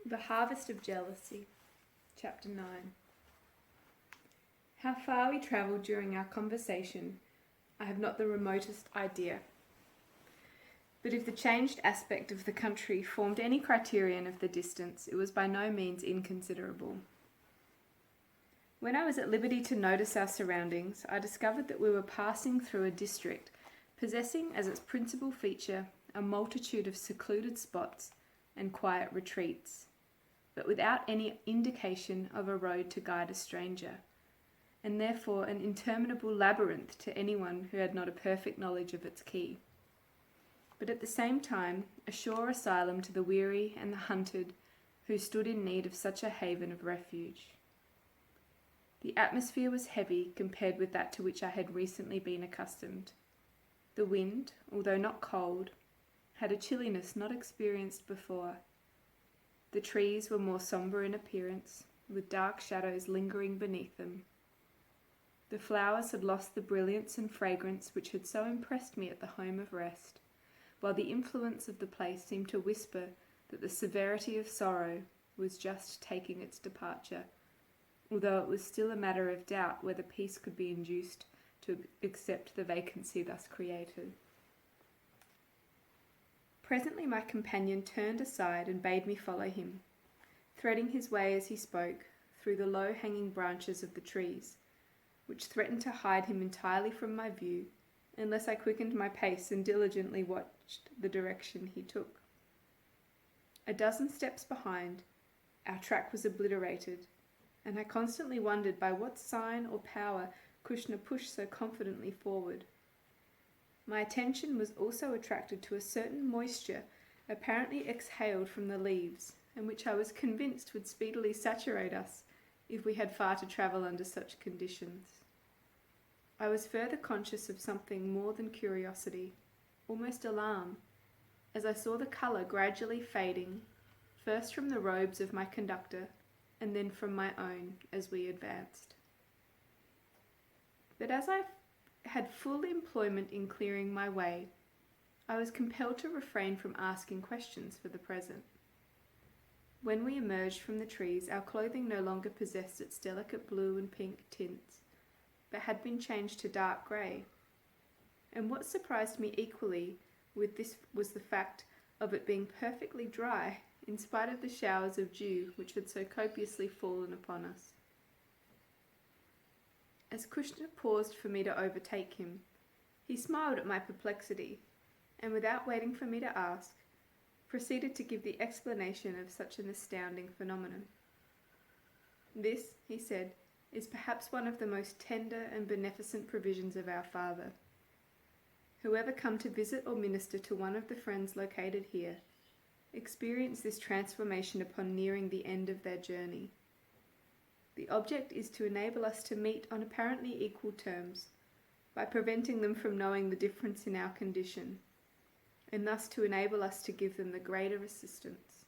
The Harvest of Jealousy, Chapter 9. How far we travelled during our conversation, I have not the remotest idea. But if the changed aspect of the country formed any criterion of the distance, it was by no means inconsiderable. When I was at liberty to notice our surroundings, I discovered that we were passing through a district possessing as its principal feature a multitude of secluded spots and quiet retreats, but without any indication of a road to guide a stranger, and therefore an interminable labyrinth to anyone who had not a perfect knowledge of its key, but at the same time a sure asylum to the weary and the hunted who stood in need of such a haven of refuge. The atmosphere was heavy compared with that to which I had recently been accustomed. The wind, although not cold, had a chilliness not experienced before. The trees were more sombre in appearance, with dark shadows lingering beneath them. The flowers had lost the brilliance and fragrance which had so impressed me at the home of rest, while the influence of the place seemed to whisper that the severity of sorrow was just taking its departure, although it was still a matter of doubt whether peace could be induced to accept the vacancy thus created. Presently my companion turned aside and bade me follow him, threading his way as he spoke through the low-hanging branches of the trees, which threatened to hide him entirely from my view unless I quickened my pace and diligently watched the direction he took. A dozen steps behind, our track was obliterated, and I constantly wondered by what sign or power Kushna pushed so confidently forward. My attention was also attracted to a certain moisture apparently exhaled from the leaves, and which I was convinced would speedily saturate us if we had far to travel under such conditions. I was further conscious of something more than curiosity, almost alarm, as I saw the colour gradually fading, first from the robes of my conductor, and then from my own as we advanced. But as I had full employment in clearing my way, I was compelled to refrain from asking questions for the present. When we emerged from the trees, our clothing no longer possessed its delicate blue and pink tints, but had been changed to dark grey. And what surprised me equally with this was the fact of it being perfectly dry, in spite of the showers of dew which had so copiously fallen upon us. As Kushna paused for me to overtake him, he smiled at my perplexity, and without waiting for me to ask, proceeded to give the explanation of such an astounding phenomenon. This, he said, is perhaps one of the most tender and beneficent provisions of our Father. Whoever come to visit or minister to one of the friends located here experience this transformation upon nearing the end of their journey. The object is to enable us to meet on apparently equal terms, by preventing them from knowing the difference in our condition, and thus to enable us to give them the greater assistance,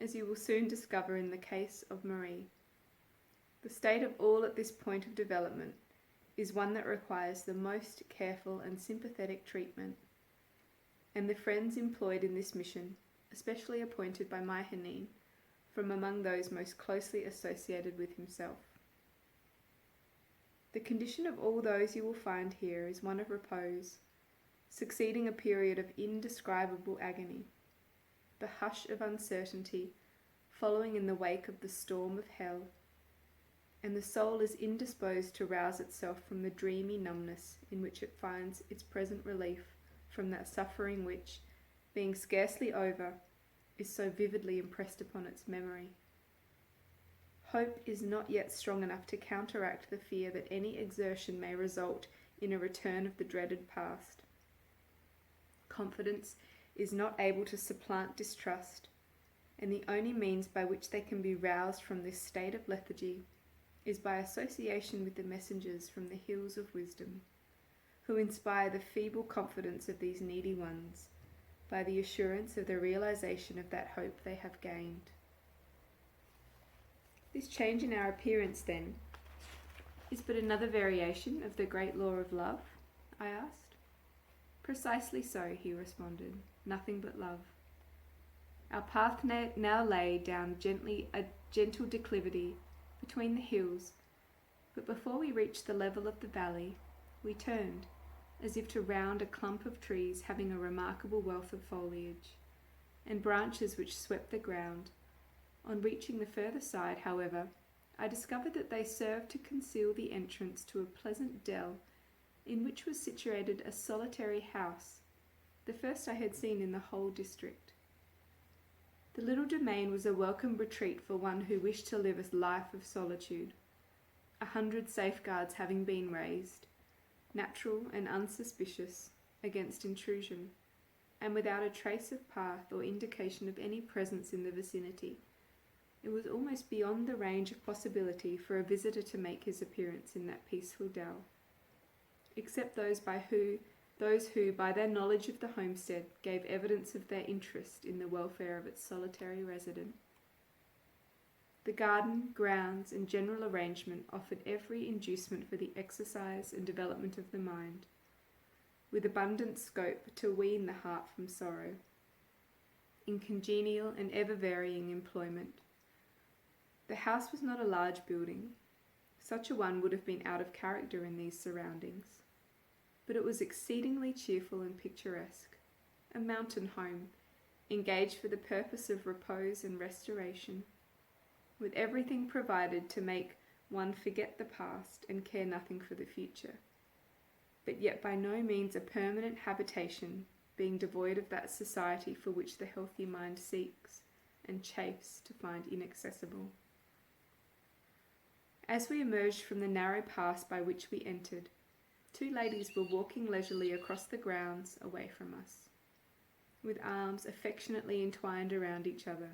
as you will soon discover in the case of Marie. The state of all at this point of development is one that requires the most careful and sympathetic treatment, and the friends employed in this mission, especially appointed by my Hanine, from among those most closely associated with himself. The condition of all those you will find here is one of repose, succeeding a period of indescribable agony, the hush of uncertainty following in the wake of the storm of hell, and the soul is indisposed to rouse itself from the dreamy numbness in which it finds its present relief from that suffering which, being scarcely over, is so vividly impressed upon its memory. Hope is not yet strong enough to counteract the fear that any exertion may result in a return of the dreaded past. Confidence is not able to supplant distrust, and the only means by which they can be roused from this state of lethargy is by association with the messengers from the hills of wisdom, who inspire the feeble confidence of these needy ones by the assurance of the realization of that hope they have gained. This change in our appearance, then, is but another variation of the great law of love? I asked. Precisely so, he responded. Nothing but love. Our path now lay down a gentle declivity between the hills, but before we reached the level of the valley, we turned, as if to round a clump of trees having a remarkable wealth of foliage, and branches which swept the ground. On reaching the further side, however, I discovered that they served to conceal the entrance to a pleasant dell, in which was situated a solitary house, the first I had seen in the whole district. The little domain was a welcome retreat for one who wished to live a life of solitude, 100 safeguards having been raised, natural and unsuspicious, against intrusion, and without a trace of path or indication of any presence in the vicinity. It was almost beyond the range of possibility for a visitor to make his appearance in that peaceful dell, except those who, by their knowledge of the homestead, gave evidence of their interest in the welfare of its solitary resident. The garden, grounds, and general arrangement offered every inducement for the exercise and development of the mind, with abundant scope to wean the heart from sorrow, in congenial and ever-varying employment. The house was not a large building. Such a one would have been out of character in these surroundings, but it was exceedingly cheerful and picturesque, a mountain home, engaged for the purpose of repose and restoration, with everything provided to make one forget the past and care nothing for the future, but yet by no means a permanent habitation, being devoid of that society for which the healthy mind seeks and chafes to find inaccessible. As we emerged from the narrow pass by which we entered, 2 ladies were walking leisurely across the grounds away from us, with arms affectionately entwined around each other.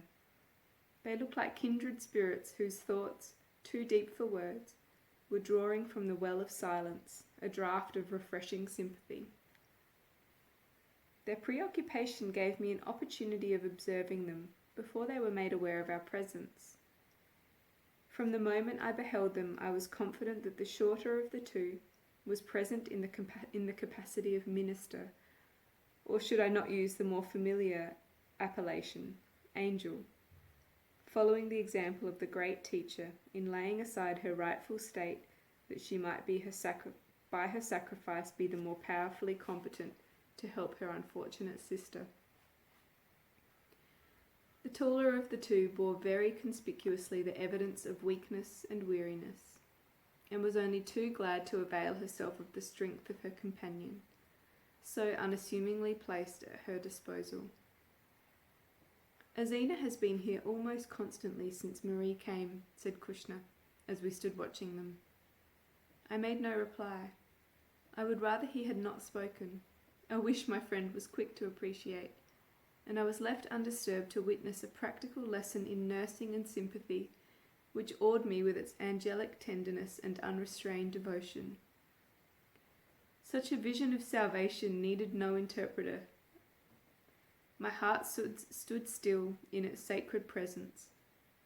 They looked like kindred spirits whose thoughts, too deep for words, were drawing from the well of silence a draught of refreshing sympathy. Their preoccupation gave me an opportunity of observing them before they were made aware of our presence. From the moment I beheld them, I was confident that the shorter of the two was present in the capacity of minister, or should I not use the more familiar appellation, angel, following the example of the great teacher in laying aside her rightful state that she might by her sacrifice be the more powerfully competent to help her unfortunate sister. The taller of the two bore very conspicuously the evidence of weakness and weariness, and was only too glad to avail herself of the strength of her companion, so unassumingly placed at her disposal. "Azina has been here almost constantly since Marie came," said Kushna, as we stood watching them. I made no reply. I would rather he had not spoken, a wish my friend was quick to appreciate, and I was left undisturbed to witness a practical lesson in nursing and sympathy, which awed me with its angelic tenderness and unrestrained devotion. Such a vision of salvation needed no interpreter. My heart stood still in its sacred presence,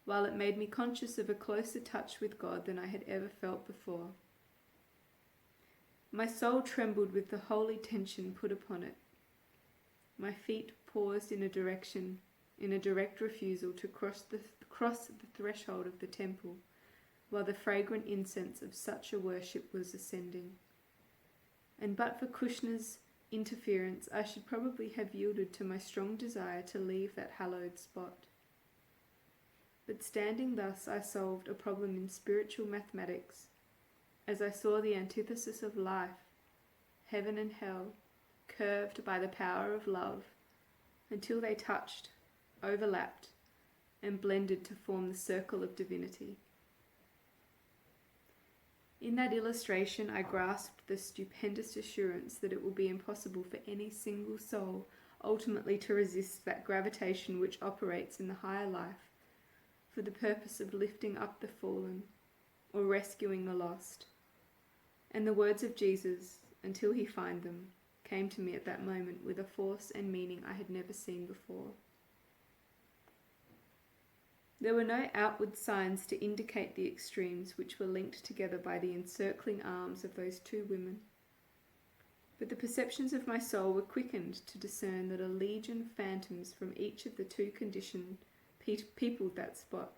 while it made me conscious of a closer touch with God than I had ever felt before. My soul trembled with the holy tension put upon it. My feet paused in a direct refusal to cross the threshold of the temple, while the fragrant incense of such a worship was ascending. And but for Kushna's interference, I should probably have yielded to my strong desire to leave that hallowed spot. But standing thus, I solved a problem in spiritual mathematics, as I saw the antithesis of life, heaven and hell, curved by the power of love, until they touched, overlapped, and blended to form the circle of divinity. In that illustration, I grasped the stupendous assurance that it will be impossible for any single soul ultimately to resist that gravitation which operates in the higher life for the purpose of lifting up the fallen or rescuing the lost. And the words of Jesus, "Until he find them," came to me at that moment with a force and meaning I had never seen before. There were no outward signs to indicate the extremes which were linked together by the encircling arms of those 2 women. but the perceptions of my soul were quickened to discern that a legion of phantoms from each of the two conditions peopled that spot,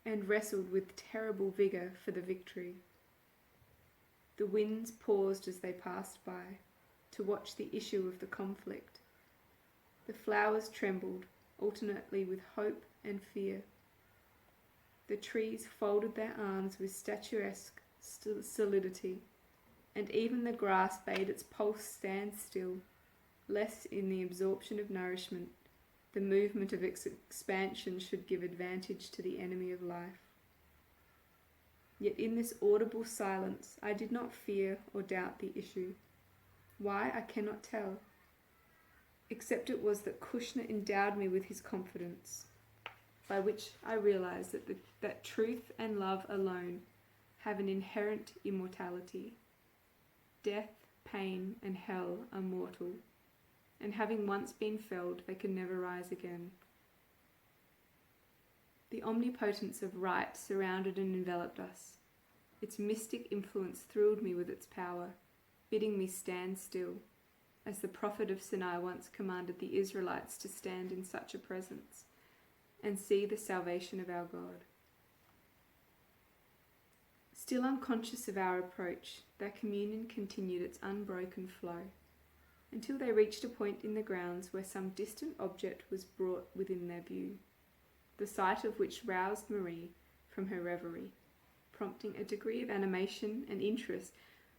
and wrestled with terrible vigour for the victory. The winds paused as they passed by, to watch the issue of the conflict. The flowers trembled, alternately with hope and fear. The trees folded their arms with statuesque solidity, and even the grass bade its pulse stand still, lest in the absorption of nourishment, the movement of its expansion should give advantage to the enemy of life. Yet in this audible silence I did not fear or doubt the issue. Why, I cannot tell, except it was that Kushner endowed me with his confidence, by which I realized that truth and love alone have an inherent immortality. Death, pain, and hell are mortal, and having once been felled, they can never rise again. The omnipotence of right surrounded and enveloped us. Its mystic influence thrilled me with its power, bidding me stand still, as the prophet of Sinai once commanded the Israelites to stand in such a presence, and see the salvation of our God. Still unconscious of our approach, their communion continued its unbroken flow, until they reached a point in the grounds where some distant object was brought within their view, the sight of which roused Marie from her reverie, prompting a degree of animation and interest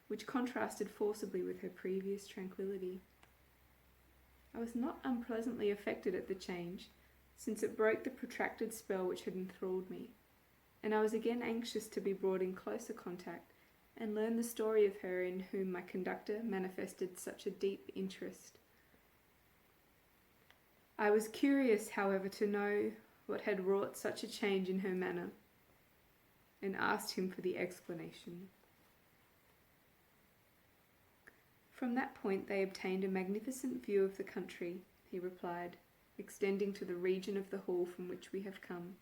which contrasted forcibly with her previous tranquillity. I was not unpleasantly affected at the change, since it broke the protracted spell which had enthralled me, and I was again anxious to be brought in closer contact and learn the story of her in whom my conductor manifested such a deep interest. I was curious, however, to know what had wrought such a change in her manner, and asked him for the explanation. From that point they obtained a magnificent view of the country, he replied, extending to the region of the hall from which we have come.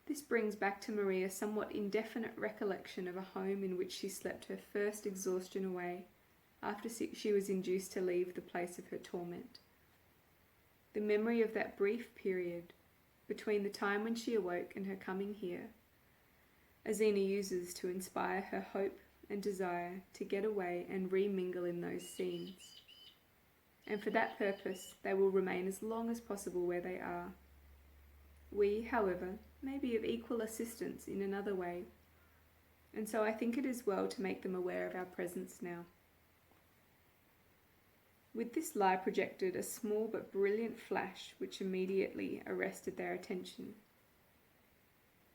This brings back to Marie a somewhat indefinite recollection of a home in which she slept her first exhaustion away, after she was induced to leave the place of her torment. The memory of that brief period, between the time when she awoke and her coming here, Azina uses to inspire her hope and desire to get away and remingle in those scenes. And for that purpose they will remain as long as possible where they are. We, however, may be of equal assistance in another way, and so I think it is well to make them aware of our presence now. With this lie projected a small but brilliant flash which immediately arrested their attention.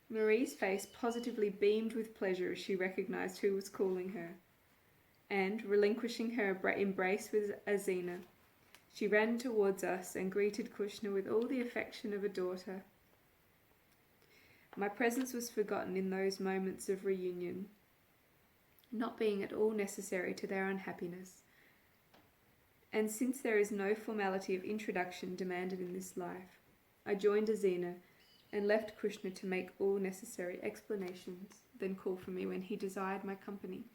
Marie's face positively beamed with pleasure as she recognized who was calling her, and, relinquishing her embrace with Azina, she ran towards us and greeted Kushner with all the affection of a daughter. My presence was forgotten in those moments of reunion, not being at all necessary to their unhappiness, and since there is no formality of introduction demanded in this life, I joined Azina and left Kushner to make all necessary explanations, then call for me when he desired my company.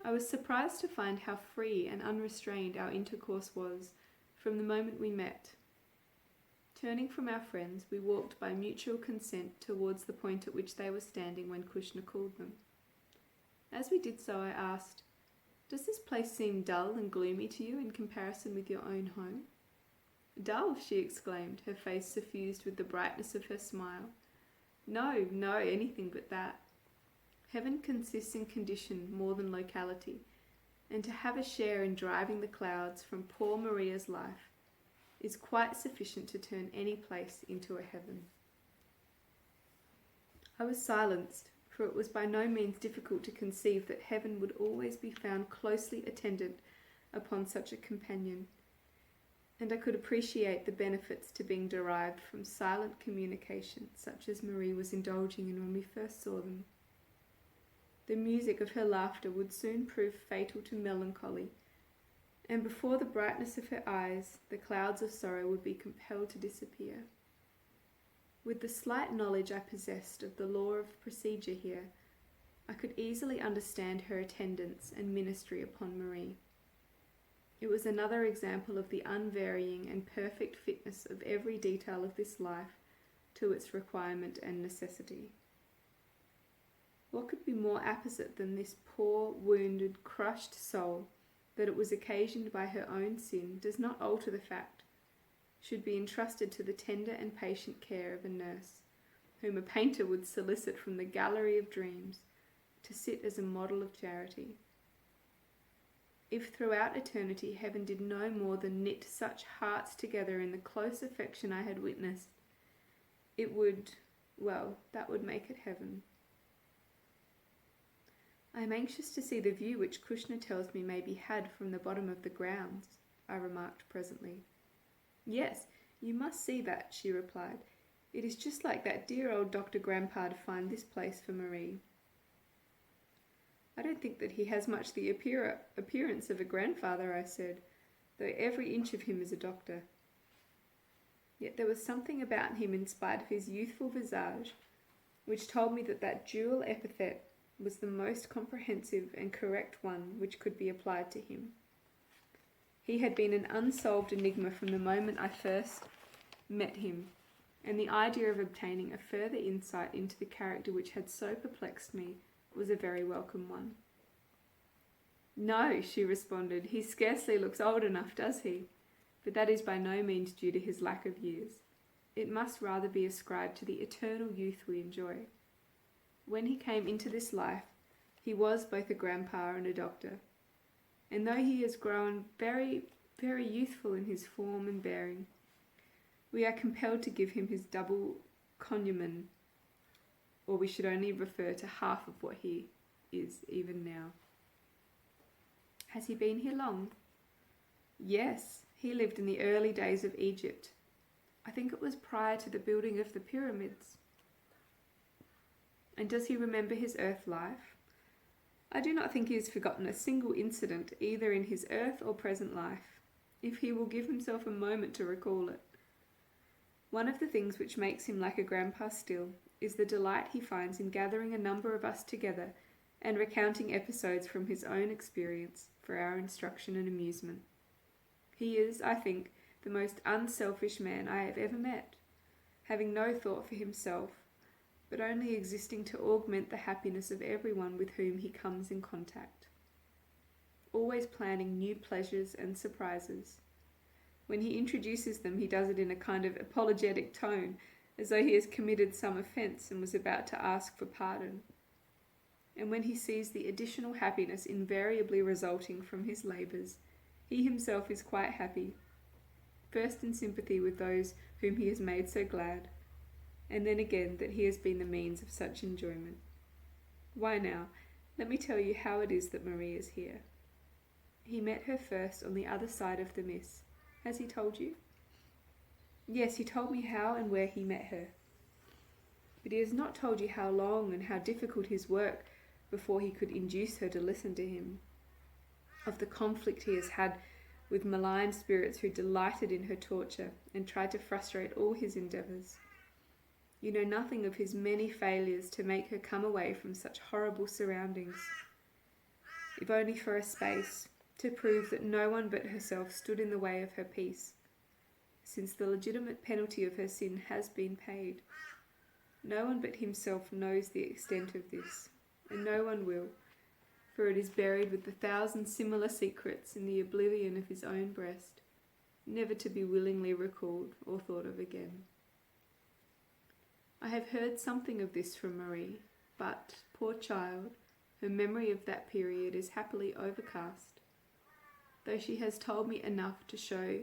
I was surprised to find how free and unrestrained our intercourse was from the moment we met. Turning from our friends, we walked by mutual consent towards the point at which they were standing when Kushner called them. As we did so, I asked, "Does this place seem dull and gloomy to you in comparison with your own home?" "Dull," she exclaimed, her face suffused with the brightness of her smile. No, anything but that. Heaven consists in condition more than locality, and to have a share in driving the clouds from poor Maria's life is quite sufficient to turn any place into a heaven. I was silenced, for it was by no means difficult to conceive that heaven would always be found closely attendant upon such a companion, and I could appreciate the benefits to being derived from silent communication such as Marie was indulging in when we first saw them. The music of her laughter would soon prove fatal to melancholy, and before the brightness of her eyes, the clouds of sorrow would be compelled to disappear. With the slight knowledge I possessed of the law of procedure here, I could easily understand her attendance and ministry upon Marie. It was another example of the unvarying and perfect fitness of every detail of this life to its requirement and necessity. What could be more apposite than this poor, wounded, crushed soul, that it was occasioned by her own sin, does not alter the fact, should be entrusted to the tender and patient care of a nurse, whom a painter would solicit from the gallery of dreams to sit as a model of charity. If throughout eternity heaven did no more than knit such hearts together in the close affection I had witnessed, it would, well, that would make it heaven. I am anxious to see the view which Kushner tells me may be had from the bottom of the grounds, I remarked presently. Yes, you must see that, she replied. It is just like that dear old Dr. Grandpa to find this place for Marie. I don't think that he has much the appearance of a grandfather, I said, though every inch of him is a doctor. Yet there was something about him, in spite of his youthful visage, which told me that that dual epithet was the most comprehensive and correct one which could be applied to him. He had been an unsolved enigma from the moment I first met him, and the idea of obtaining a further insight into the character which had so perplexed me was a very welcome one. No, she responded, he scarcely looks old enough, does he? But that is by no means due to his lack of years. It must rather be ascribed to the eternal youth we enjoy. When he came into this life, he was both a grandpa and a doctor, and though he has grown very, very youthful in his form and bearing, we are compelled to give him his double cognomen, or we should only refer to half of what he is even now. Has he been here long? Yes, he lived in the early days of Egypt. I think it was prior to the building of the pyramids. And does he remember his earth life? I do not think he has forgotten a single incident either in his earth or present life, if he will give himself a moment to recall it. One of the things which makes him like a grandpa still is the delight he finds in gathering a number of us together and recounting episodes from his own experience for our instruction and amusement. He is, I think, the most unselfish man I have ever met, having no thought for himself, but only existing to augment the happiness of everyone with whom he comes in contact. Always planning new pleasures and surprises. When he introduces them, he does it in a kind of apologetic tone, as though he has committed some offence and was about to ask for pardon. And when he sees the additional happiness invariably resulting from his labours, he himself is quite happy, first in sympathy with those whom he has made so glad, and then again that he has been the means of such enjoyment. Why now, let me tell you how it is that Marie is here. He met her first on the other side of the Miss. Has he told you? Yes, he told me how and where he met her. But he has not told you how long and how difficult his work before he could induce her to listen to him, of the conflict he has had with malign spirits who delighted in her torture and tried to frustrate all his endeavours. You know nothing of his many failures to make her come away from such horrible surroundings, if only for a space, to prove that no one but herself stood in the way of her peace, since the legitimate penalty of her sin has been paid. No one but himself knows the extent of this, and no one will, for it is buried with 1,000 similar secrets in the oblivion of his own breast, never to be willingly recalled or thought of again. I have heard something of this from Marie, but, poor child, her memory of that period is happily overcast, though she has told me enough to show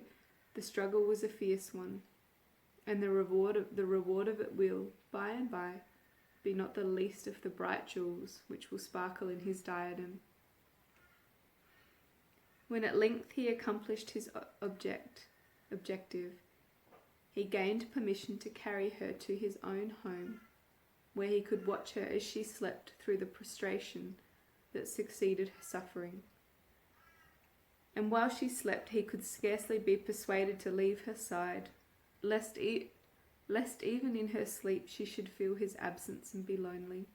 the struggle was a fierce one, and the reward of it will, by and by, be not the least of the bright jewels which will sparkle in his diadem. When at length he accomplished his objective, he gained permission to carry her to his own home, where he could watch her as she slept through the prostration that succeeded her suffering. And while she slept, he could scarcely be persuaded to leave her side, lest even in her sleep she should feel his absence and be lonely.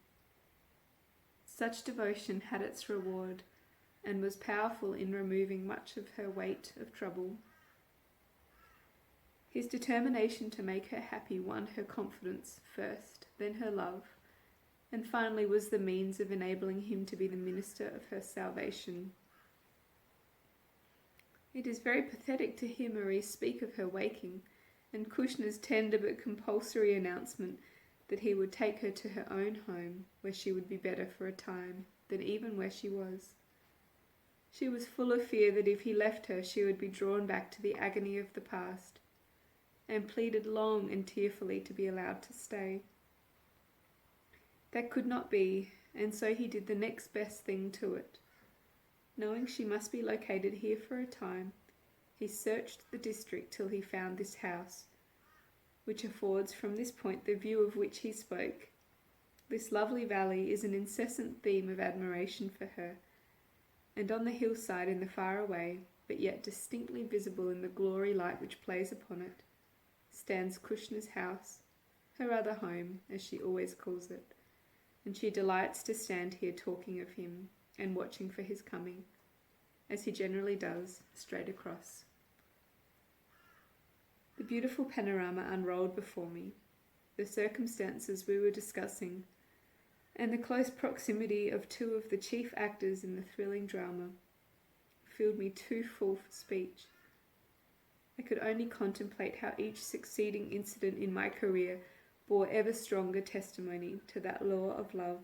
Such devotion had its reward, and was powerful in removing much of her weight of trouble. His determination to make her happy won her confidence first, then her love, and finally was the means of enabling him to be the minister of her salvation. It is very pathetic to hear Marie speak of her waking, and Kushner's tender but compulsory announcement that he would take her to her own home, where she would be better for a time than even where she was. She was full of fear that if he left her, she would be drawn back to the agony of the past, and pleaded long and tearfully to be allowed to stay. That could not be, and so he did the next best thing to it. Knowing she must be located here for a time, he searched the district till he found this house, which affords from this point the view of which he spoke. This lovely valley is an incessant theme of admiration for her, and on the hillside in the far away, but yet distinctly visible in the glory light which plays upon it, stands Kushner's house, her other home, as she always calls it, and she delights to stand here talking of him and watching for his coming, as he generally does, straight across. The beautiful panorama unrolled before me, the circumstances we were discussing, and the close proximity of two of the chief actors in the thrilling drama filled me too full for speech. I could only contemplate how each succeeding incident in my career bore ever stronger testimony to that law of love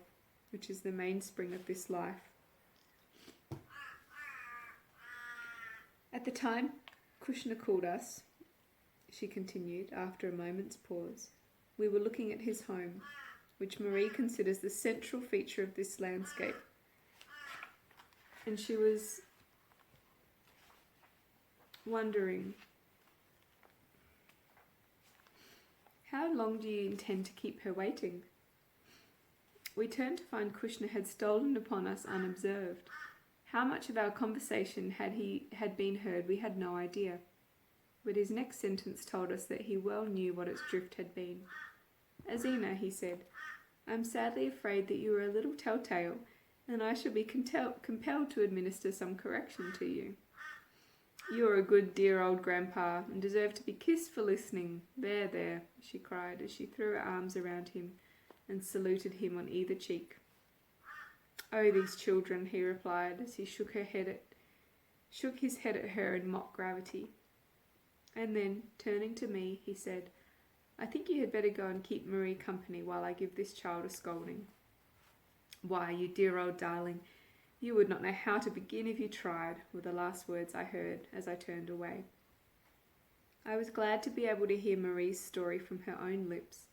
which is the mainspring of this life. At the time Kushner called us, she continued after a moment's pause, we were looking at his home, which Marie considers the central feature of this landscape. And she was wondering, how long do you intend to keep her waiting? We turned to find Kushner had stolen upon us unobserved. How much of our conversation had been heard we had no idea. But his next sentence told us that he well knew what its drift had been. Azina, he said, I'm sadly afraid that you are a little telltale, and I shall be compelled to administer some correction to you. You are a good dear old grandpa, and deserve to be kissed for listening. There, there, she cried as she threw her arms around him and saluted him on either cheek. Oh, these children, he replied as he shook his head at her in mock gravity. And then, turning to me, he said, I think you had better go and keep Marie company while I give this child a scolding. Why, you dear old darling, you would not know how to begin if you tried, were the last words I heard as I turned away. I was glad to be able to hear Marie's story from her own lips,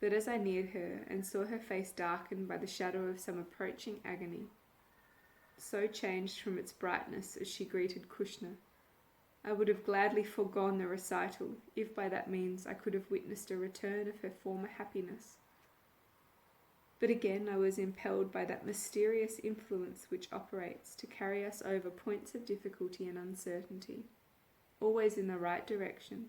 but as I neared her and saw her face darkened by the shadow of some approaching agony, so changed from its brightness as she greeted Kushner, I would have gladly foregone the recital, if by that means I could have witnessed a return of her former happiness. But again I was impelled by that mysterious influence which operates to carry us over points of difficulty and uncertainty, always in the right direction,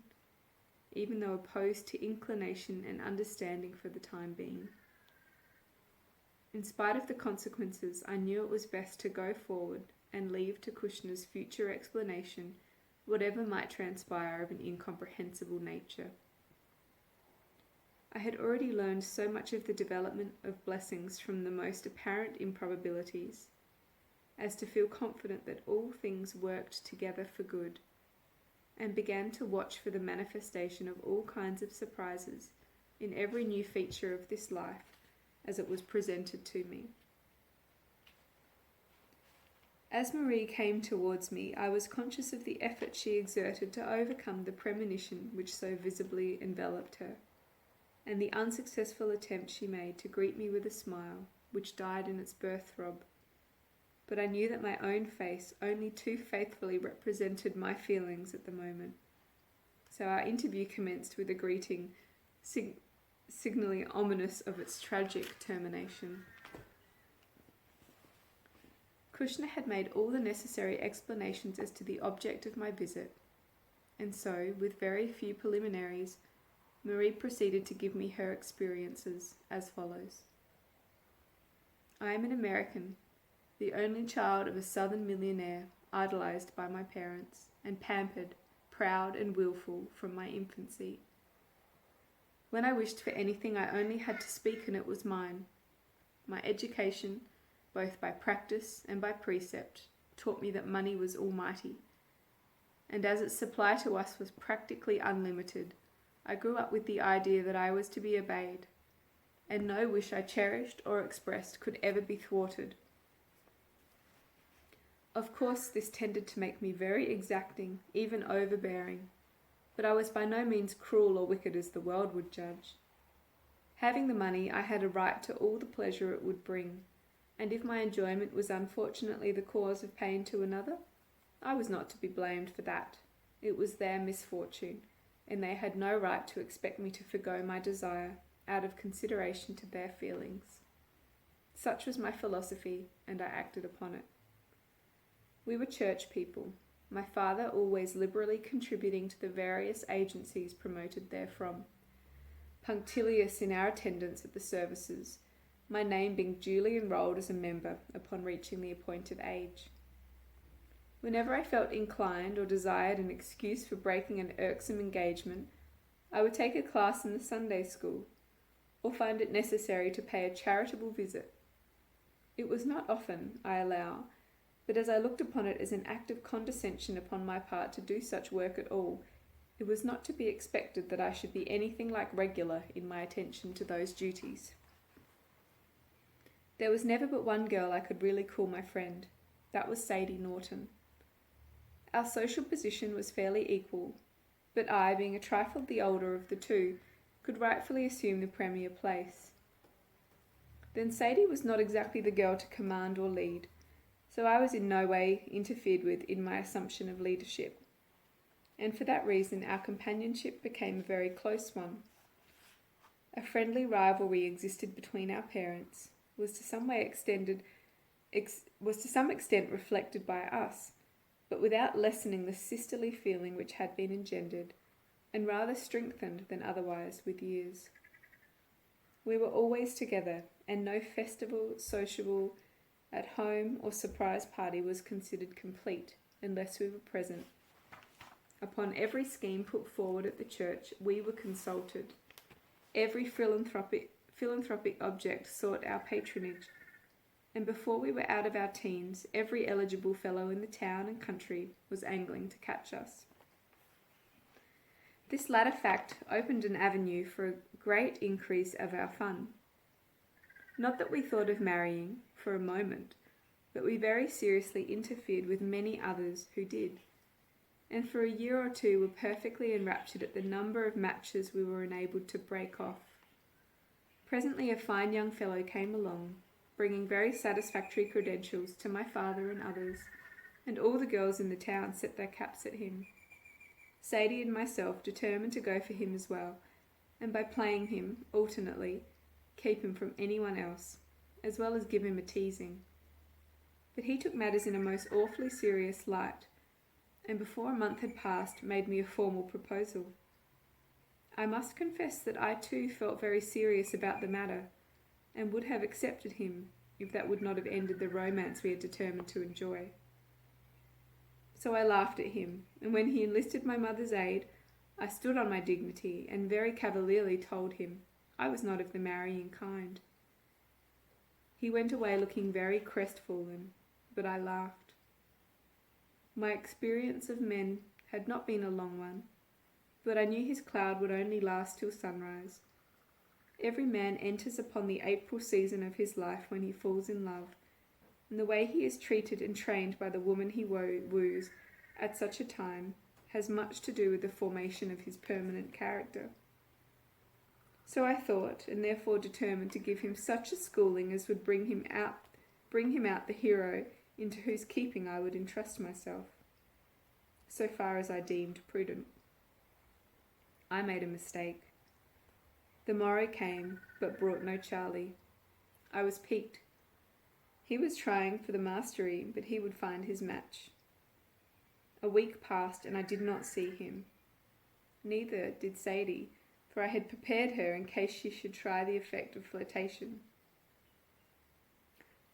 even though opposed to inclination and understanding for the time being. In spite of the consequences, I knew it was best to go forward and leave to Kushner's future explanation whatever might transpire of an incomprehensible nature. I had already learned so much of the development of blessings from the most apparent improbabilities, as to feel confident that all things worked together for good, and began to watch for the manifestation of all kinds of surprises in every new feature of this life as it was presented to me. As Marie came towards me, I was conscious of the effort she exerted to overcome the premonition which so visibly enveloped her, and the unsuccessful attempt she made to greet me with a smile, which died in its birth throb. But I knew that my own face only too faithfully represented my feelings at the moment. So our interview commenced with a greeting, signally ominous of its tragic termination. Kushner had made all the necessary explanations as to the object of my visit, and so, with very few preliminaries, Marie proceeded to give me her experiences as follows. I am an American, the only child of a southern millionaire, idolized by my parents, and pampered, proud and willful from my infancy. When I wished for anything, I only had to speak and it was mine. My education, both by practice and by precept, taught me that money was almighty. And as its supply to us was practically unlimited, I grew up with the idea that I was to be obeyed, and no wish I cherished or expressed could ever be thwarted. Of course, this tended to make me very exacting, even overbearing, but I was by no means cruel or wicked as the world would judge. Having the money, I had a right to all the pleasure it would bring, and if my enjoyment was unfortunately the cause of pain to another, I was not to be blamed for that. It was their misfortune, and they had no right to expect me to forgo my desire out of consideration to their feelings. Such was my philosophy, and I acted upon it. We were church people, my father always liberally contributing to the various agencies promoted therefrom, punctilious in our attendance at the services, my name being duly enrolled as a member upon reaching the appointed age. Whenever I felt inclined or desired an excuse for breaking an irksome engagement, I would take a class in the Sunday school, or find it necessary to pay a charitable visit. It was not often, I allow, but as I looked upon it as an act of condescension upon my part to do such work at all, it was not to be expected that I should be anything like regular in my attention to those duties. There was never but one girl I could really call my friend. That was Sadie Norton. Our social position was fairly equal, but I, being a trifle the older of the two, could rightfully assume the premier place. Then Sadie was not exactly the girl to command or lead, so I was in no way interfered with in my assumption of leadership, and for that reason our companionship became a very close one. A friendly rivalry existed between our parents, was to some extent reflected by us, but without lessening the sisterly feeling which had been engendered, and rather strengthened than otherwise with years. We were always together, and no festival, sociable, at home or surprise party was considered complete unless we were present. Upon every scheme put forward at the church we were consulted. Every philanthropic object sought our patronage, and before we were out of our teens, every eligible fellow in the town and country was angling to catch us. This latter fact opened an avenue for a great increase of our fun. Not that we thought of marrying, for a moment, but we very seriously interfered with many others who did, and for a year or two were perfectly enraptured at the number of matches we were enabled to break off. Presently a fine young fellow came along, bringing very satisfactory credentials to my father and others, and all the girls in the town set their caps at him. Sadie and myself determined to go for him as well, and by playing him, alternately, keep him from anyone else, as well as give him a teasing. But he took matters in a most awfully serious light, and before a month had passed made me a formal proposal. I must confess that I too felt very serious about the matter, and would have accepted him if that would not have ended the romance we had determined to enjoy. So I laughed at him, and when he enlisted my mother's aid, I stood on my dignity and very cavalierly told him I was not of the marrying kind. He went away looking very crestfallen, but I laughed. My experience of men had not been a long one, but I knew his cloud would only last till sunrise. Every man enters upon the April season of his life when he falls in love, and the way he is treated and trained by the woman he woos at such a time has much to do with the formation of his permanent character. So I thought, and therefore determined to give him such a schooling as would bring him out the hero into whose keeping I would entrust myself, so far as I deemed prudent. I made a mistake. The morrow came, but brought no Charlie. I was piqued. He was trying for the mastery, but he would find his match. A week passed, and I did not see him. Neither did Sadie, for I had prepared her in case she should try the effect of flirtation.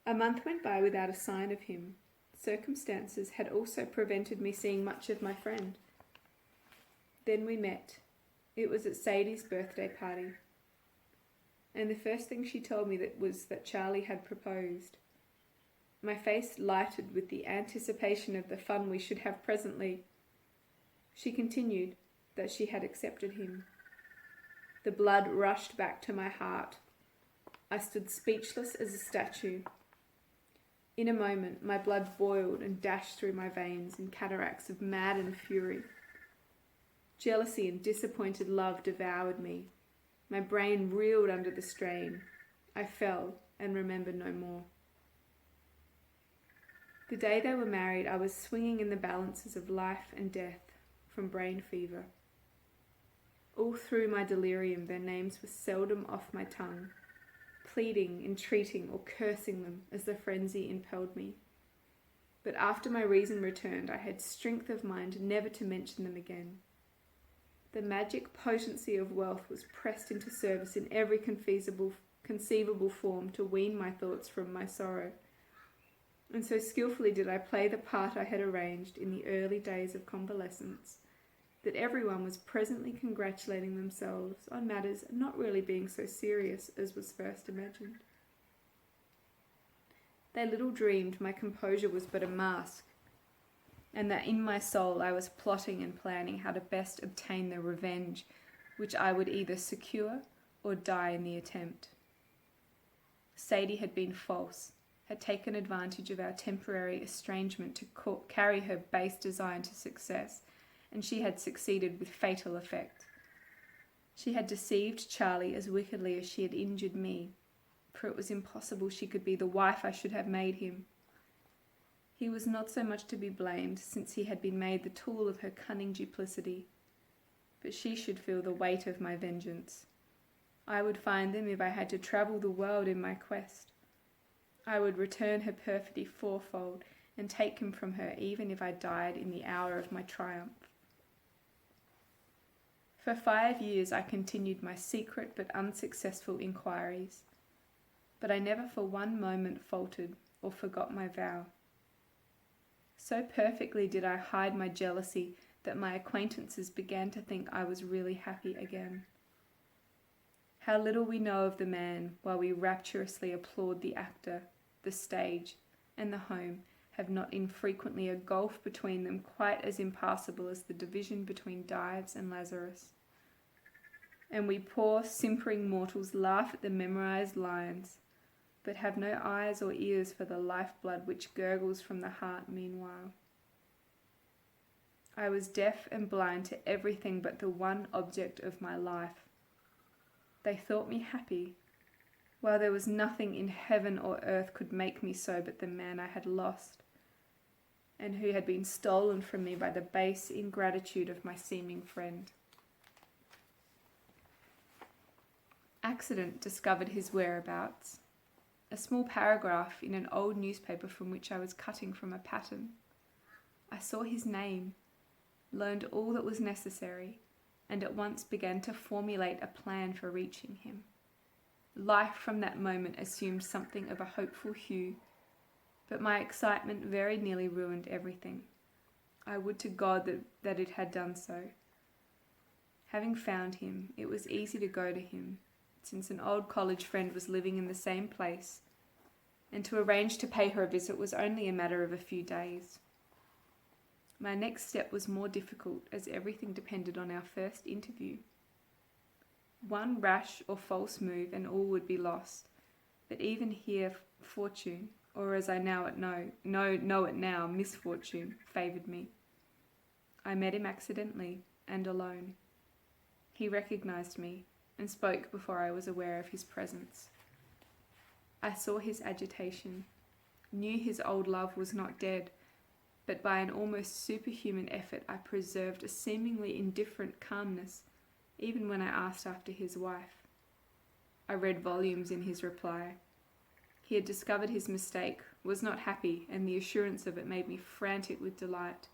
A month went by without a sign of him. Circumstances had also prevented me seeing much of my friend. Then we met. It was at Sadie's birthday party. And the first thing she told me was that Charlie had proposed. My face lighted with the anticipation of the fun we should have presently. She continued that she had accepted him. The blood rushed back to my heart. I stood speechless as a statue. In a moment, my blood boiled and dashed through my veins in cataracts of maddened fury. Jealousy and disappointed love devoured me. My brain reeled under the strain. I fell and remembered no more. The day they were married, I was swinging in the balances of life and death from brain fever. All through my delirium, their names were seldom off my tongue, pleading, entreating, or cursing them as the frenzy impelled me. But after my reason returned, I had strength of mind never to mention them again. The magic potency of wealth was pressed into service in every conceivable form to wean my thoughts from my sorrow. And so skillfully did I play the part I had arranged in the early days of convalescence, that everyone was presently congratulating themselves on matters not really being so serious as was first imagined. They little dreamed my composure was but a mask, and that in my soul I was plotting and planning how to best obtain the revenge which I would either secure or die in the attempt. Sadie had been false, had taken advantage of our temporary estrangement to carry her base design to success, and she had succeeded with fatal effect. She had deceived Charlie as wickedly as she had injured me, for it was impossible she could be the wife I should have made him. He was not so much to be blamed, since he had been made the tool of her cunning duplicity, but she should feel the weight of my vengeance. I would find them if I had to travel the world in my quest. I would return her perfidy fourfold and take him from her, even if I died in the hour of my triumph. For 5 years I continued my secret but unsuccessful inquiries, but I never for one moment faltered or forgot my vow. So perfectly did I hide my jealousy that my acquaintances began to think I was really happy again. How little we know of the man while we rapturously applaud the actor, the stage, and the home have not infrequently a gulf between them quite as impassable as the division between Dives and Lazarus. And we poor simpering mortals laugh at the memorized lines, but have no eyes or ears for the lifeblood which gurgles from the heart meanwhile. I was deaf and blind to everything but the one object of my life. They thought me happy, while there was nothing in heaven or earth could make me so but the man I had lost, and who had been stolen from me by the base ingratitude of my seeming friend. Accident discovered his whereabouts. A small paragraph in an old newspaper from which I was cutting from a pattern. I saw his name, learned all that was necessary, and at once began to formulate a plan for reaching him. Life from that moment assumed something of a hopeful hue, but my excitement very nearly ruined everything. I would to God that it had done so. Having found him, it was easy to go to him, since an old college friend was living in the same place, and to arrange to pay her a visit was only a matter of a few days. My next step was more difficult, as everything depended on our first interview. One rash or false move and all would be lost, but even here fortune, or as I know it now, misfortune, favoured me. I met him accidentally and alone. He recognised me and spoke before I was aware of his presence. I saw his agitation, knew his old love was not dead, but by an almost superhuman effort I preserved a seemingly indifferent calmness, even when I asked after his wife. I read volumes in his reply. He had discovered his mistake, was not happy, and the assurance of it made me frantic with delight.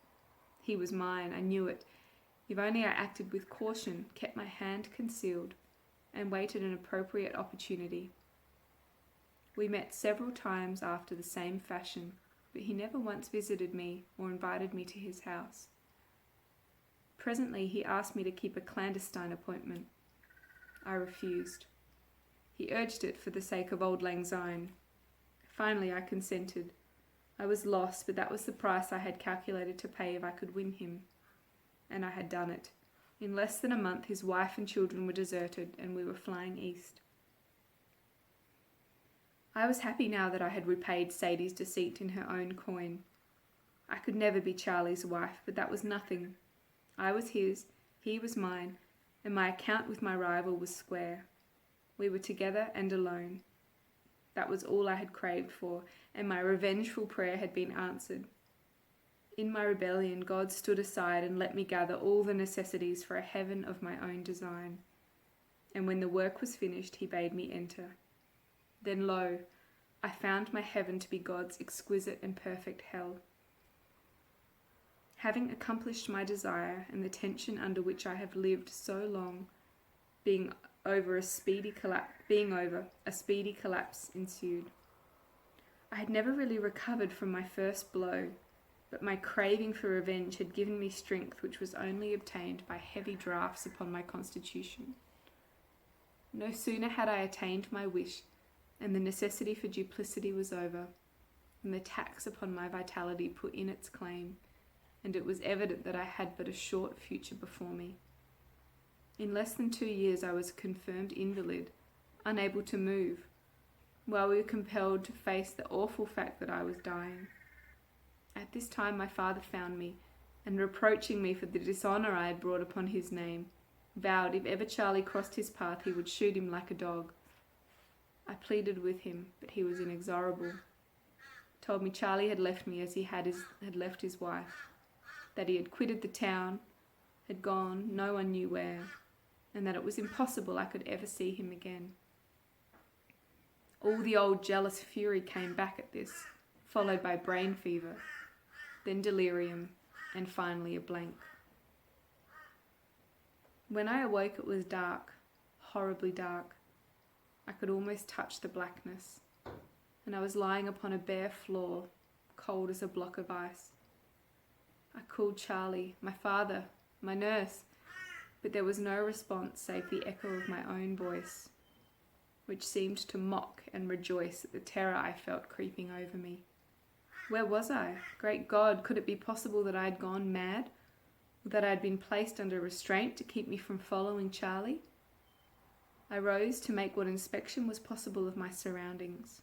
He was mine, I knew it, if only I acted with caution, kept my hand concealed, and waited an appropriate opportunity. We met several times after the same fashion, but he never once visited me or invited me to his house. Presently he asked me to keep a clandestine appointment. I refused. He urged it for the sake of auld lang syne. Finally I consented. I was lost, but that was the price I had calculated to pay if I could win him. And I had done it. In less than a month his wife and children were deserted, and we were flying east. I was happy now that I had repaid Sadie's deceit in her own coin. I could never be Charlie's wife, but that was nothing. I was his, he was mine, and my account with my rival was square. We were together and alone. That was all I had craved for, and my revengeful prayer had been answered. In my rebellion, God stood aside and let me gather all the necessities for a heaven of my own design. And when the work was finished, he bade me enter. Then lo, I found my heaven to be God's exquisite and perfect hell. Having accomplished my desire, and the tension under which I have lived so long, being over, a speedy collapse ensued. I had never really recovered from my first blow, but my craving for revenge had given me strength which was only obtained by heavy draughts upon my constitution. No sooner had I attained my wish, and the necessity for duplicity was over, than the tax upon my vitality put in its claim, and it was evident that I had but a short future before me. In less than 2 years I was a confirmed invalid, unable to move, while we were compelled to face the awful fact that I was dying. At this time my father found me, and reproaching me for the dishonour I had brought upon his name, vowed if ever Charlie crossed his path he would shoot him like a dog. I pleaded with him, but he was inexorable. Told me Charlie had left me as he had left his wife, that he had quitted the town, had gone no one knew where, and that it was impossible I could ever see him again. All the old jealous fury came back at this, followed by brain fever, then delirium, and finally a blank. When I awoke it was dark, horribly dark. I could almost touch the blackness, and I was lying upon a bare floor, cold as a block of ice. I called Charlie, my father, my nurse, but there was no response save the echo of my own voice, which seemed to mock and rejoice at the terror I felt creeping over me. Where was I? Great God, could it be possible that I had gone mad, or that I had been placed under restraint to keep me from following Charlie? I rose to make what inspection was possible of my surroundings.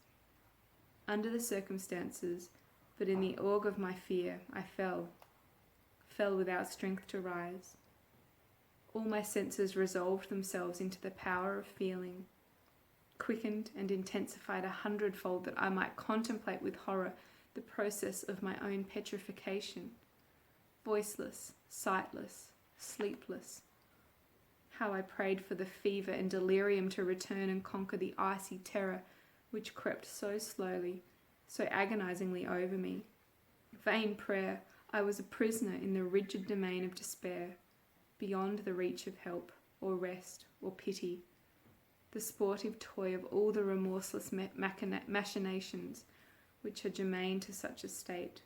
Under the circumstances, but in the ague of my fear, I fell without strength to rise. All my senses resolved themselves into the power of feeling, quickened and intensified 100-fold, that I might contemplate with horror the process of my own petrification, voiceless, sightless, sleepless. How I prayed for the fever and delirium to return and conquer the icy terror which crept so slowly, so agonizingly over me. Vain prayer! I was a prisoner in the rigid domain of despair, beyond the reach of help, or rest, or pity, the sportive toy of all the remorseless machinations which are germane to such a state.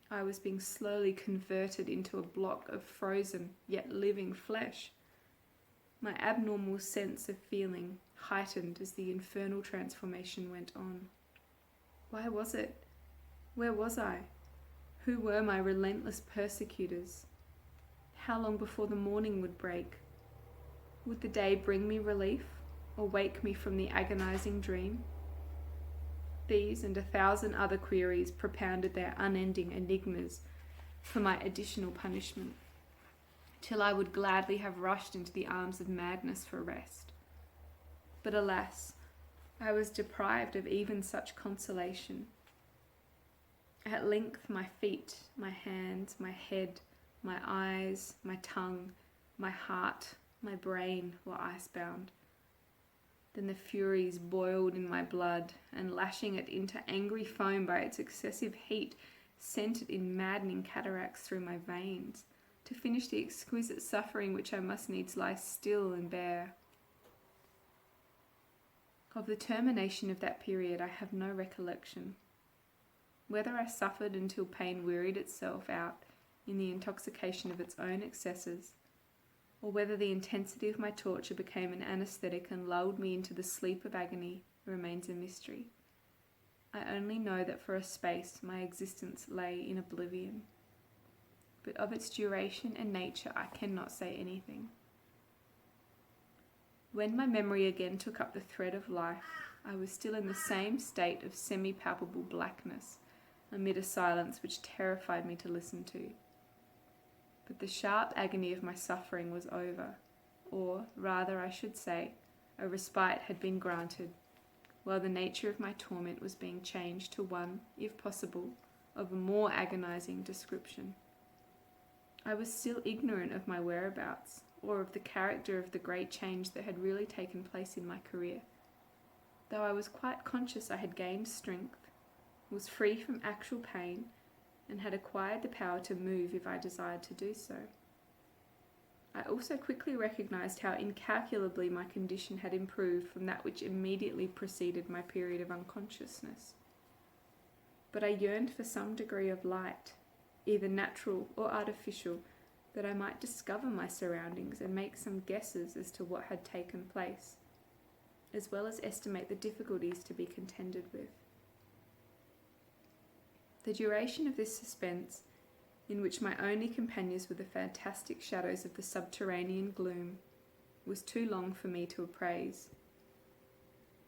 I was being slowly converted into a block of frozen yet living flesh. My abnormal sense of feeling heightened as the infernal transformation went on. Why was it? Where was I? Who were my relentless persecutors? How long before the morning would break? Would the day bring me relief, or wake me from the agonizing dream? These and 1,000 other queries propounded their unending enigmas for my additional punishment, till I would gladly have rushed into the arms of madness for rest. But alas, I was deprived of even such consolation. At length my feet, my hands, my head, my eyes, my tongue, my heart, my brain were icebound. Then the furies boiled in my blood, and lashing it into angry foam by its excessive heat, sent it in maddening cataracts through my veins, to finish the exquisite suffering which I must needs lie still and bear. Of the termination of that period I have no recollection. Whether I suffered until pain wearied itself out in the intoxication of its own excesses, or whether the intensity of my torture became an anaesthetic and lulled me into the sleep of agony, remains a mystery. I only know that for a space my existence lay in oblivion, but of its duration and nature I cannot say anything. When my memory again took up the thread of life, I was still in the same state of semi-palpable blackness, amid a silence which terrified me to listen to. But the sharp agony of my suffering was over, or, rather I should say, a respite had been granted, while the nature of my torment was being changed to one, if possible, of a more agonizing description. I was still ignorant of my whereabouts, or of the character of the great change that had really taken place in my career, though I was quite conscious I had gained strength, was free from actual pain, and had acquired the power to move if I desired to do so. I also quickly recognized how incalculably my condition had improved from that which immediately preceded my period of unconsciousness. But I yearned for some degree of light, either natural or artificial, that I might discover my surroundings and make some guesses as to what had taken place, as well as estimate the difficulties to be contended with. The duration of this suspense, in which my only companions were the fantastic shadows of the subterranean gloom, was too long for me to appraise.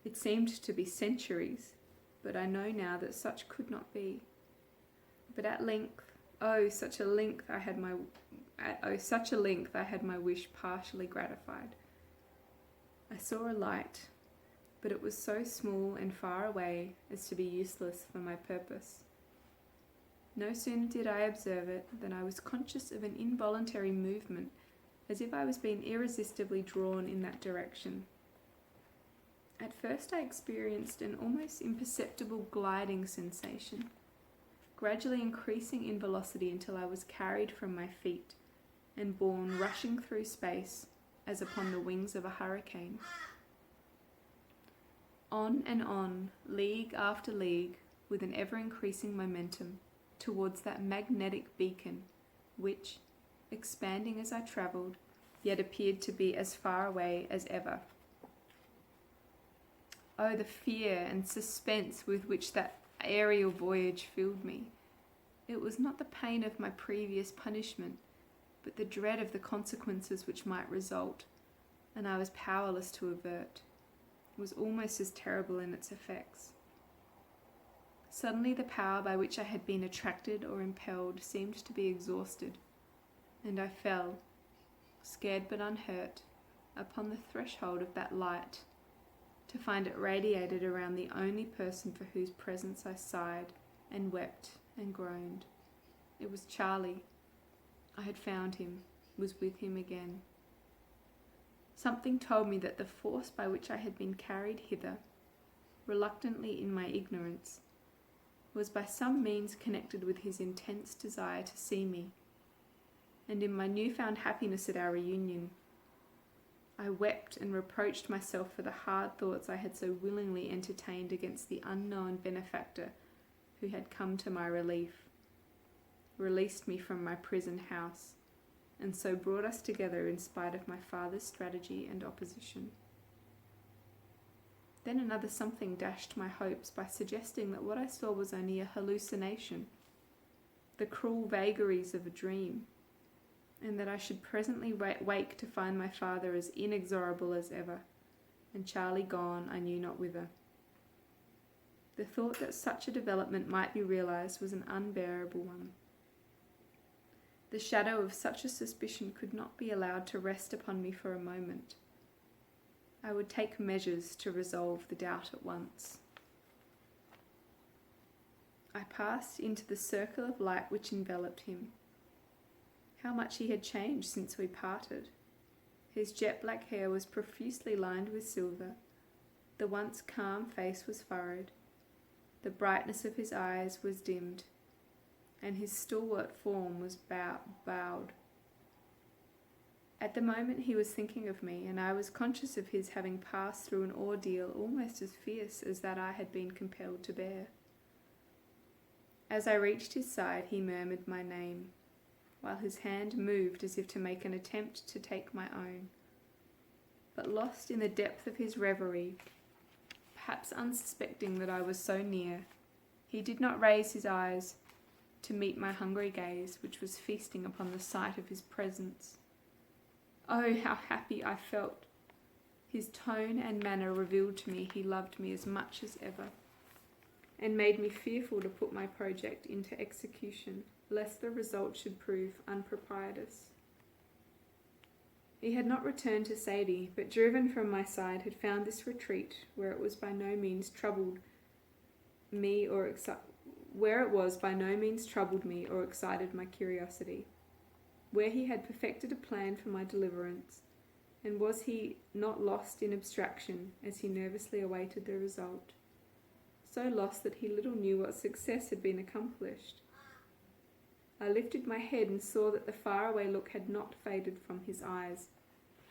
It seemed to be centuries, but I know now that such could not be. But at length, such a length I had my wish partially gratified. I saw a light, but it was so small and far away as to be useless for my purpose. No sooner did I observe it than I was conscious of an involuntary movement, as if I was being irresistibly drawn in that direction. At first I experienced an almost imperceptible gliding sensation, gradually increasing in velocity until I was carried from my feet and borne rushing through space as upon the wings of a hurricane. On and on, league after league, with an ever-increasing momentum, towards that magnetic beacon, which, expanding as I travelled, yet appeared to be as far away as ever. Oh, the fear and suspense with which that aerial voyage filled me! It was not the pain of my previous punishment, but the dread of the consequences which might result, and I was powerless to avert, was almost as terrible in its effects. Suddenly the power by which I had been attracted or impelled seemed to be exhausted, and I fell, scared but unhurt, upon the threshold of that light, to find it radiated around the only person for whose presence I sighed and wept and groaned. It was Charlie. I had found him, was with him again. Something told me that the force by which I had been carried hither, reluctantly in my ignorance, was by some means connected with his intense desire to see me, and in my newfound happiness at our reunion, I wept and reproached myself for the hard thoughts I had so willingly entertained against the unknown benefactor who had come to my relief, released me from my prison house, and so brought us together in spite of my father's strategy and opposition. Then another something dashed my hopes by suggesting that what I saw was only a hallucination, the cruel vagaries of a dream, and that I should presently wake to find my father as inexorable as ever, and Charlie gone I knew not whither. The thought that such a development might be realized was an unbearable one. The shadow of such a suspicion could not be allowed to rest upon me for a moment. I would take measures to resolve the doubt at once. I passed into the circle of light which enveloped him. How much he had changed since we parted. His jet-black hair was profusely lined with silver. The once calm face was furrowed. The brightness of his eyes was dimmed, and his stalwart form was bowed. At the moment he was thinking of me, and I was conscious of his having passed through an ordeal almost as fierce as that I had been compelled to bear. As I reached his side, he murmured my name, while his hand moved as if to make an attempt to take my own. But lost in the depth of his reverie, perhaps unsuspecting that I was so near, he did not raise his eyes to meet my hungry gaze, which was feasting upon the sight of his presence. Oh, how happy I felt! His tone and manner revealed to me he loved me as much as ever, and made me fearful to put my project into execution, lest the result should prove unpropitious. He had not returned to Sadie, but driven from my side had found this retreat where it was by no means troubled me or excited my curiosity, where he had perfected a plan for my deliverance, and was he not lost in abstraction as he nervously awaited the result, so lost that he little knew what success had been accomplished. I lifted my head and saw that the faraway look had not faded from his eyes,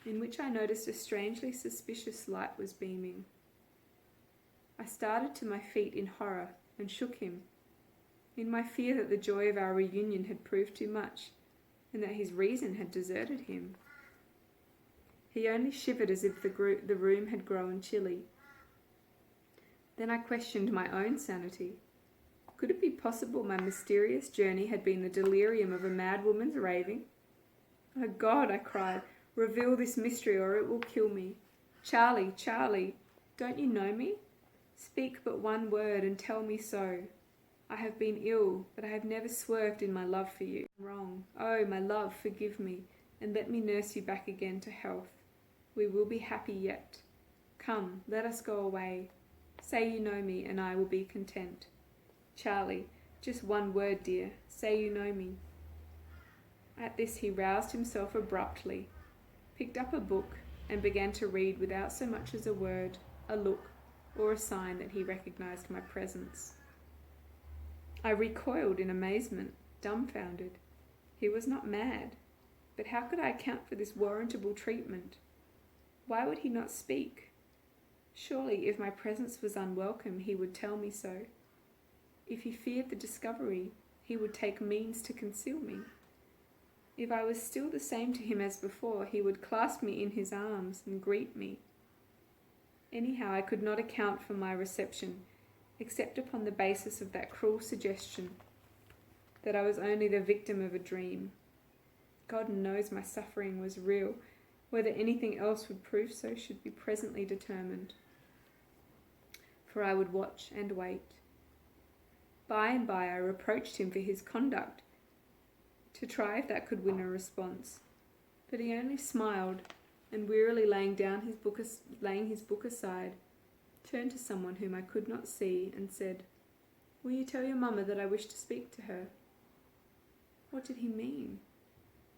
in which I noticed a strangely suspicious light was beaming. I started to my feet in horror and shook him, in my fear that the joy of our reunion had proved too much, and that his reason had deserted him. He only shivered as if the room had grown chilly. Then I questioned my own sanity. Could it be possible my mysterious journey had been the delirium of a mad woman's raving? "Oh God," I cried, "reveal this mystery or it will kill me. Charlie, Charlie, don't you know me? Speak but one word and tell me so. I have been ill, but I have never swerved in my love for you. Wrong. Oh, my love, forgive me, and let me nurse you back again to health. We will be happy yet. Come, let us go away. Say you know me, and I will be content. Charlie, just one word, dear. Say you know me." At this he roused himself abruptly, picked up a book, and began to read without so much as a word, a look, or a sign that he recognized my presence. I recoiled in amazement, dumbfounded. He was not mad, but how could I account for this warrantable treatment? Why would he not speak? Surely, if my presence was unwelcome, he would tell me so. If he feared the discovery, he would take means to conceal me. If I was still the same to him as before, he would clasp me in his arms and greet me. Anyhow, I could not account for my reception, except upon the basis of that cruel suggestion that I was only the victim of a dream. God knows my suffering was real. Whether anything else would prove so should be presently determined. For I would watch and wait. By and by I reproached him for his conduct, to try if that could win a response. But he only smiled, and wearily laying his book aside, turned to someone whom I could not see and said, "Will you tell your mamma that I wish to speak to her?" What did he mean?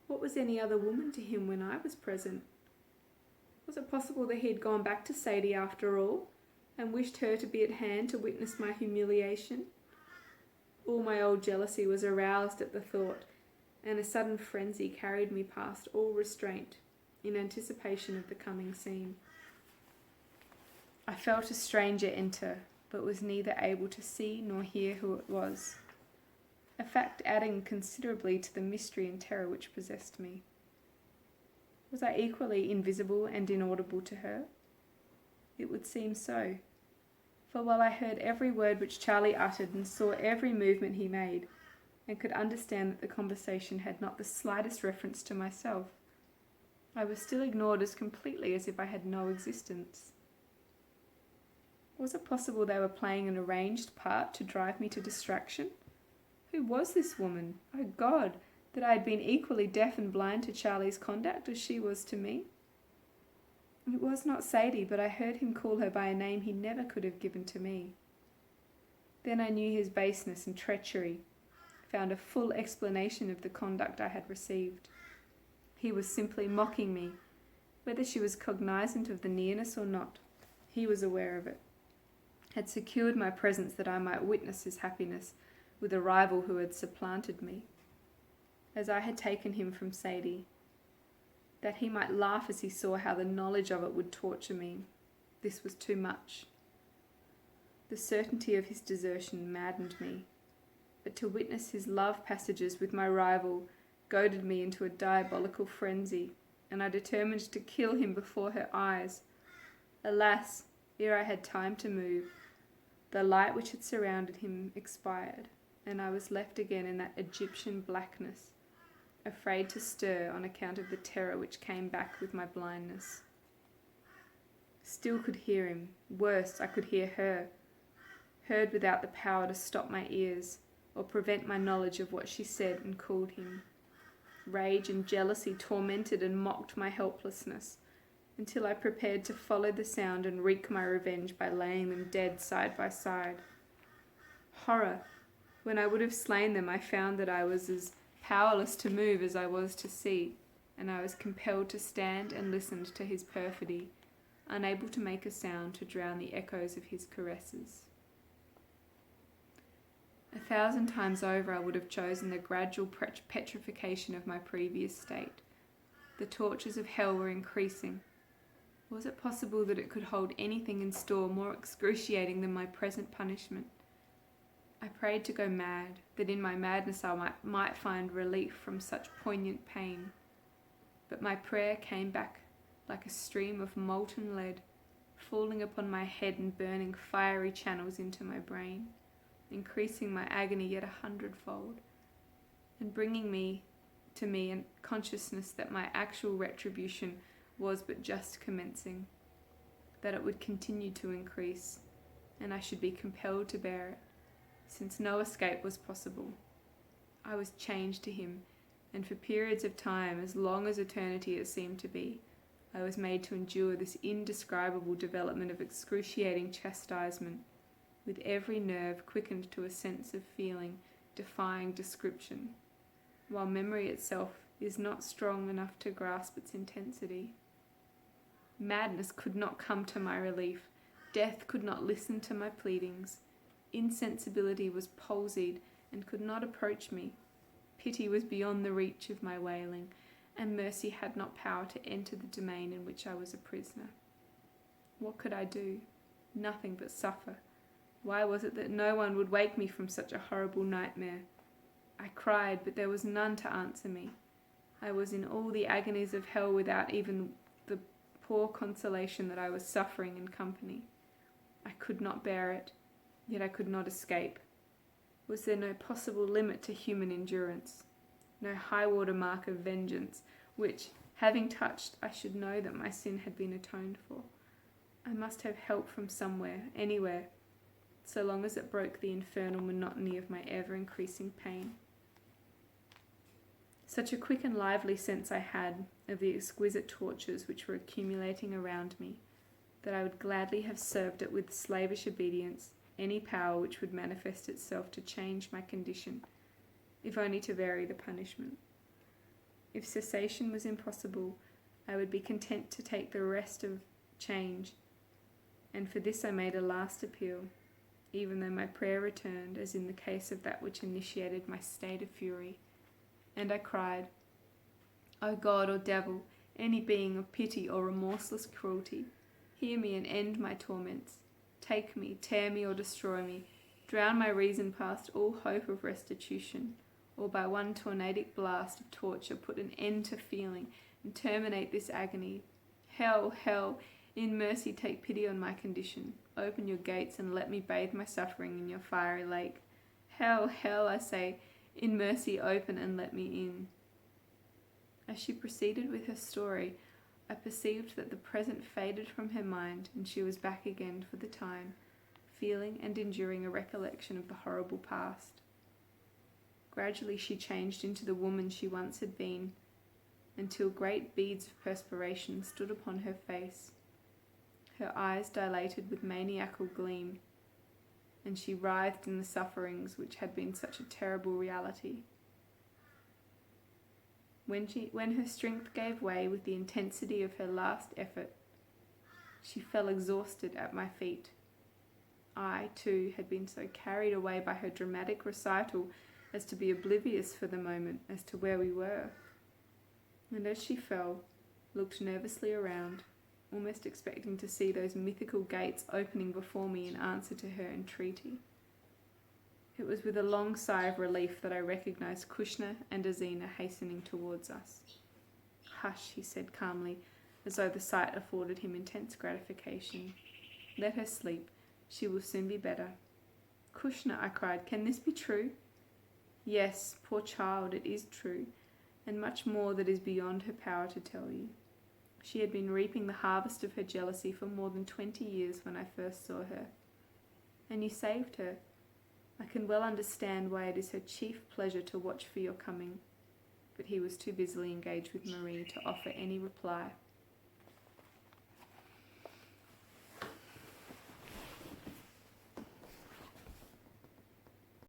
What was any other woman to him when I was present? Was it possible that he had gone back to Sadie after all, and wished her to be at hand to witness my humiliation? All my old jealousy was aroused at the thought, and a sudden frenzy carried me past all restraint in anticipation of the coming scene. I felt a stranger enter, but was neither able to see nor hear who it was, a fact adding considerably to the mystery and terror which possessed me. Was I equally invisible and inaudible to her? It would seem so, for while I heard every word which Charlie uttered and saw every movement he made, and could understand that the conversation had not the slightest reference to myself, I was still ignored as completely as if I had no existence. Was it possible they were playing an arranged part to drive me to distraction? Who was this woman? Oh God, that I had been equally deaf and blind to Charlie's conduct as she was to me. It was not Sadie, but I heard him call her by a name he never could have given to me. Then I knew his baseness and treachery, found a full explanation of the conduct I had received. He was simply mocking me. Whether she was cognizant of the nearness or not, he was aware of it, had secured my presence that I might witness his happiness with a rival who had supplanted me, as I had taken him from Sadie. that he might laugh as he saw how the knowledge of it would torture me. This was too much. The certainty of his desertion maddened me, but to witness his love passages with my rival goaded me into a diabolical frenzy, and I determined to kill him before her eyes. Alas, ere I had time to move, the light which had surrounded him expired, and I was left again in that Egyptian blackness, afraid to stir on account of the terror which came back with my blindness. Still could hear him. Worse, I could hear her, heard without the power to stop my ears or prevent my knowledge of what she said and called him. Rage and jealousy tormented and mocked my helplessness, until I prepared to follow the sound and wreak my revenge by laying them dead side by side. Horror! When I would have slain them, I found that I was as powerless to move as I was to see, and I was compelled to stand and listen to his perfidy, unable to make a sound to drown the echoes of his caresses. 1,000 times over I would have chosen the gradual petrification of my previous state. The tortures of hell were increasing. Was it possible that it could hold anything in store more excruciating than my present punishment? I prayed to go mad, that in my madness I might find relief from such poignant pain. But my prayer came back like a stream of molten lead, falling upon my head and burning fiery channels into my brain, increasing my agony yet 100-fold, and bringing to me a consciousness that my actual retribution was but just commencing, that it would continue to increase, and I should be compelled to bear it, since no escape was possible. I was chained to him, and for periods of time, as long as eternity it seemed to be, I was made to endure this indescribable development of excruciating chastisement, with every nerve quickened to a sense of feeling defying description, while memory itself is not strong enough to grasp its intensity. Madness could not come to my relief. Death could not listen to my pleadings. Insensibility was palsied and could not approach me. Pity was beyond the reach of my wailing, and mercy had not power to enter the domain in which I was a prisoner. What could I do? Nothing but suffer. Why was it that no one would wake me from such a horrible nightmare? I cried, but there was none to answer me. I was in all the agonies of hell without even the poor consolation that I was suffering in company. I could not bear it, yet I could not escape. Was there no possible limit to human endurance? No high-water mark of vengeance, which, having touched, I should know that my sin had been atoned for? I must have help from somewhere, anywhere, so long as it broke the infernal monotony of my ever-increasing pain. Such a quick and lively sense I had of the exquisite tortures which were accumulating around me, that I would gladly have served it with slavish obedience, any power which would manifest itself to change my condition, if only to vary the punishment. If cessation was impossible, I would be content to take the rest of change, and for this I made a last appeal, even though my prayer returned, as in the case of that which initiated my state of fury. And I cried, O God or devil, any being of pity or remorseless cruelty, hear me and end my torments. Take me, tear me or destroy me, drown my reason past all hope of restitution, or by one tornadic blast of torture put an end to feeling and terminate this agony. Hell, hell, in mercy take pity on my condition. Open your gates and let me bathe my suffering in your fiery lake. Hell, hell, I say, in mercy open and let me in. As she proceeded with her story, I perceived that the present faded from her mind, and she was back again for the time, feeling and enduring a recollection of the horrible past. Gradually she changed into the woman she once had been, until great beads of perspiration stood upon her face. Her eyes dilated with maniacal gleam, and she writhed in the sufferings which had been such a terrible reality. When her strength gave way with the intensity of her last effort, she fell exhausted at my feet. I, too, had been so carried away by her dramatic recital as to be oblivious for the moment as to where we were. And as she fell, looked nervously around, almost expecting to see those mythical gates opening before me in answer to her entreaty. It was with a long sigh of relief that I recognised Kushna and Azina hastening towards us. "Hush," he said calmly, as though the sight afforded him intense gratification. "Let her sleep. She will soon be better." "Kushna," I cried, "can this be true?" "Yes, poor child, it is true, and much more that is beyond her power to tell you. She had been reaping the harvest of her jealousy for more than 20 years when I first saw her. And you saved her. I can well understand why it is her chief pleasure to watch for your coming." But he was too busily engaged with Marie to offer any reply.